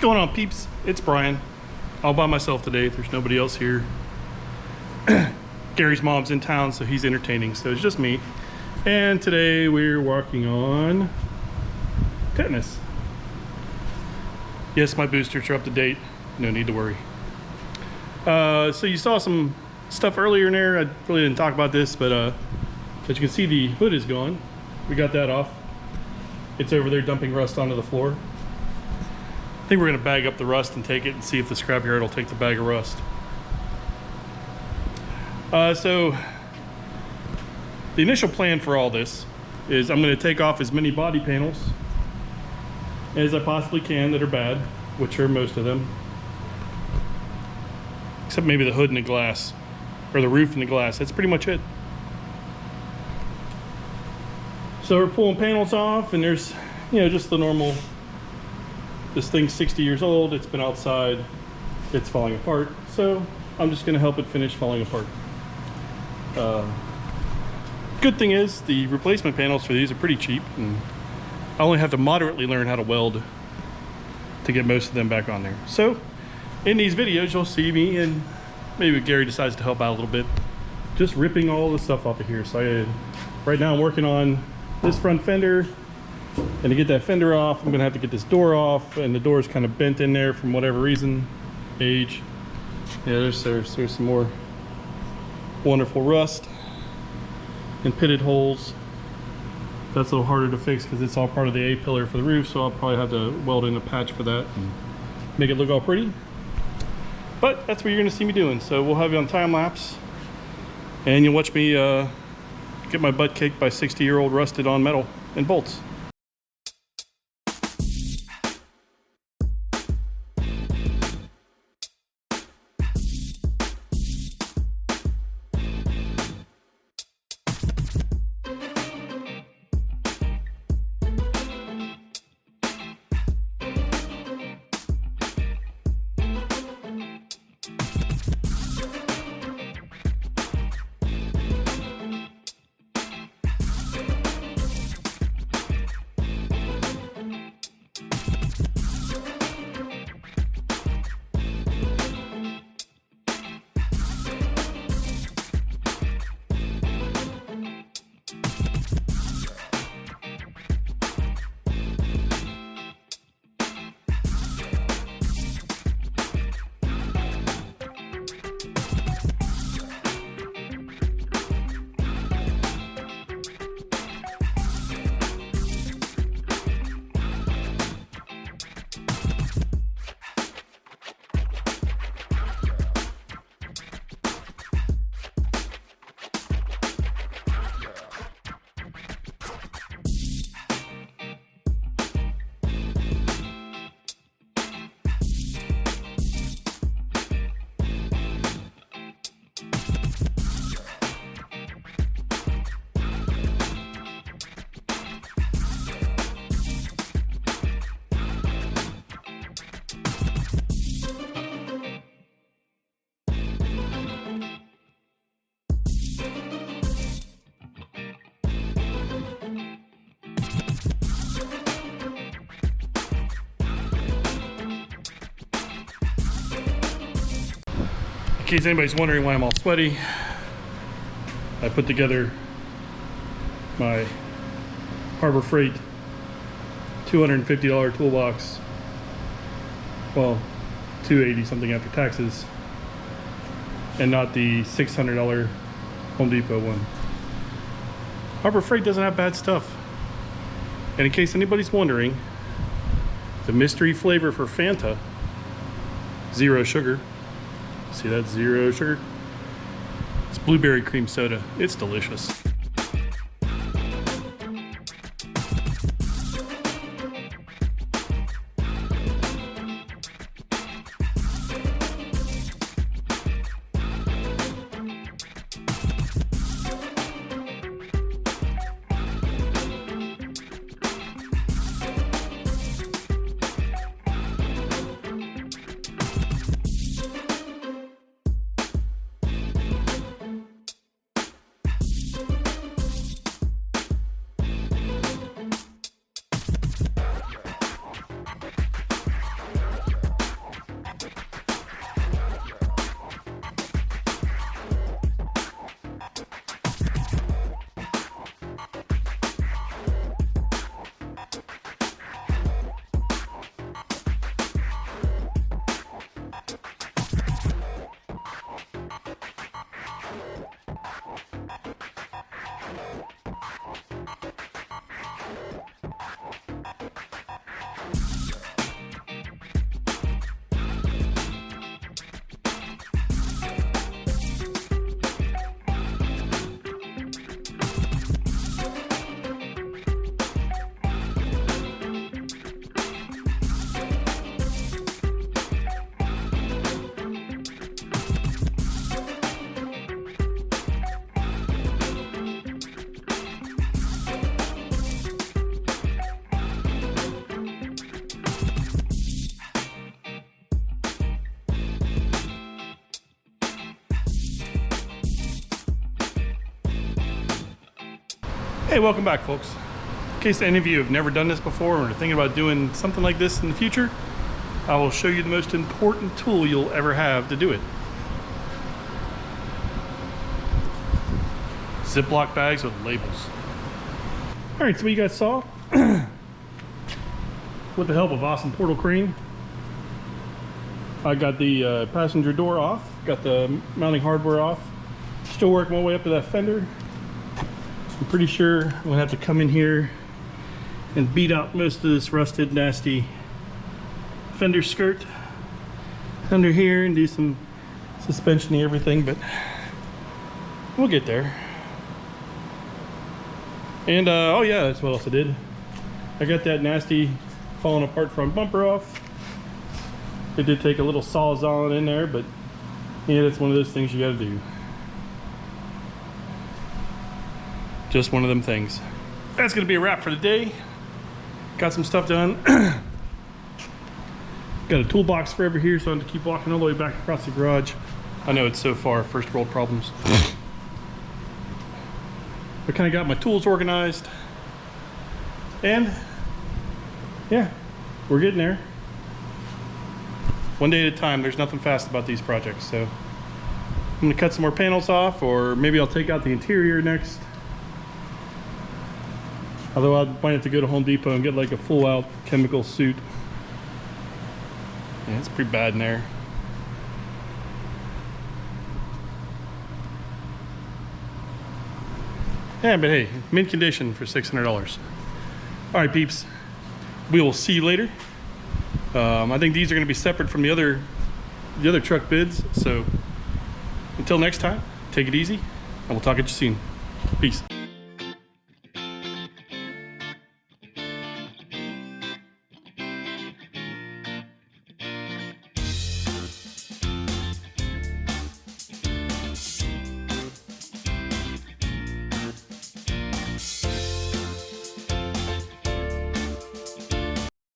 going on, peeps? It's Brian. All by myself today. There's nobody else here. Gary's mom's in town, so he's entertaining, so it's just me. And today we're working on tetanus. Yes, my boosters are up to date. No need to worry. So you saw some stuff earlier in there. I really didn't talk about this, but as you can see, the hood is gone. We got that off. It's over there dumping rust onto the floor. I think we're gonna bag up the rust and take it and see if the scrapyard will take the bag of rust. So the initial plan for all this is I'm gonna take off as many body panels as I possibly can that are bad, which are most of them. Except maybe the hood and the glass, or the roof and the glass. That's pretty much it. So we're pulling panels off, and there's, you know, just the normal. This thing's 60 years old, it's been outside, it's falling apart. So I'm just gonna help it finish falling apart. Good thing is the replacement panels for these are pretty cheap, and I only have to moderately learn how to weld to get most of them back on there. So in these videos you'll see me, and maybe Gary decides to help out a little bit, just ripping all the stuff off of here. So right now I'm working on this front fender, and to get that fender off I'm gonna have to get this door off, and the door is kind of bent in there from whatever reason, age. Yeah, there's some more wonderful rust and pitted holes. That's a little harder to fix because it's all part of the A-pillar for the roof, so I'll probably have to weld in a patch for that and make it look all pretty. But that's what you're gonna see me doing. So we'll have you on time lapse, and you'll watch me get my butt kicked by 60-year-old rusted on metal and bolts. In case anybody's wondering why I'm all sweaty, I put together my Harbor Freight $250 toolbox. Well, $280 something after taxes, and not the $600 Home Depot one. Harbor Freight doesn't have bad stuff. And in case anybody's wondering, the mystery flavor for Fanta, 0 sugar. See that, 0 sugar? It's blueberry cream soda. It's delicious. Hey, welcome back, folks. In case any of you have never done this before or are thinking about doing something like this in the future, I will show you the most important tool you'll ever have to do it. Ziploc bags with labels. All right, so what you guys saw, with the help of awesome portal crane, I got the passenger door off, got the mounting hardware off, still working my way up to that fender. I'm pretty sure I'm gonna have to come in here and beat out most of this rusted, nasty fender skirt under here and do some suspension and everything, but we'll get there. And oh yeah, that's what else I did. I got that nasty falling apart front bumper off. It did take a little Sawzalling in there, but yeah, that's one of those things you gotta do. Just one of them things. That's gonna be a wrap for the day. Got some stuff done. Got a toolbox forever here, so I have to keep walking all the way back across the garage. I know it's so far first world problems. I kind of got my tools organized, and yeah, we're getting there. One day at a time. There's nothing fast about these projects, so I'm gonna cut some more panels off, or maybe I'll take out the interior next. Although I might have to go to Home Depot and get like a full out chemical suit. Yeah, it's pretty bad in there. Yeah, but hey, mint condition for $600. All right, peeps. We will see you later. I think these are going to be separate from the other truck bids. So until next time, take it easy, and we'll talk at you soon. Peace.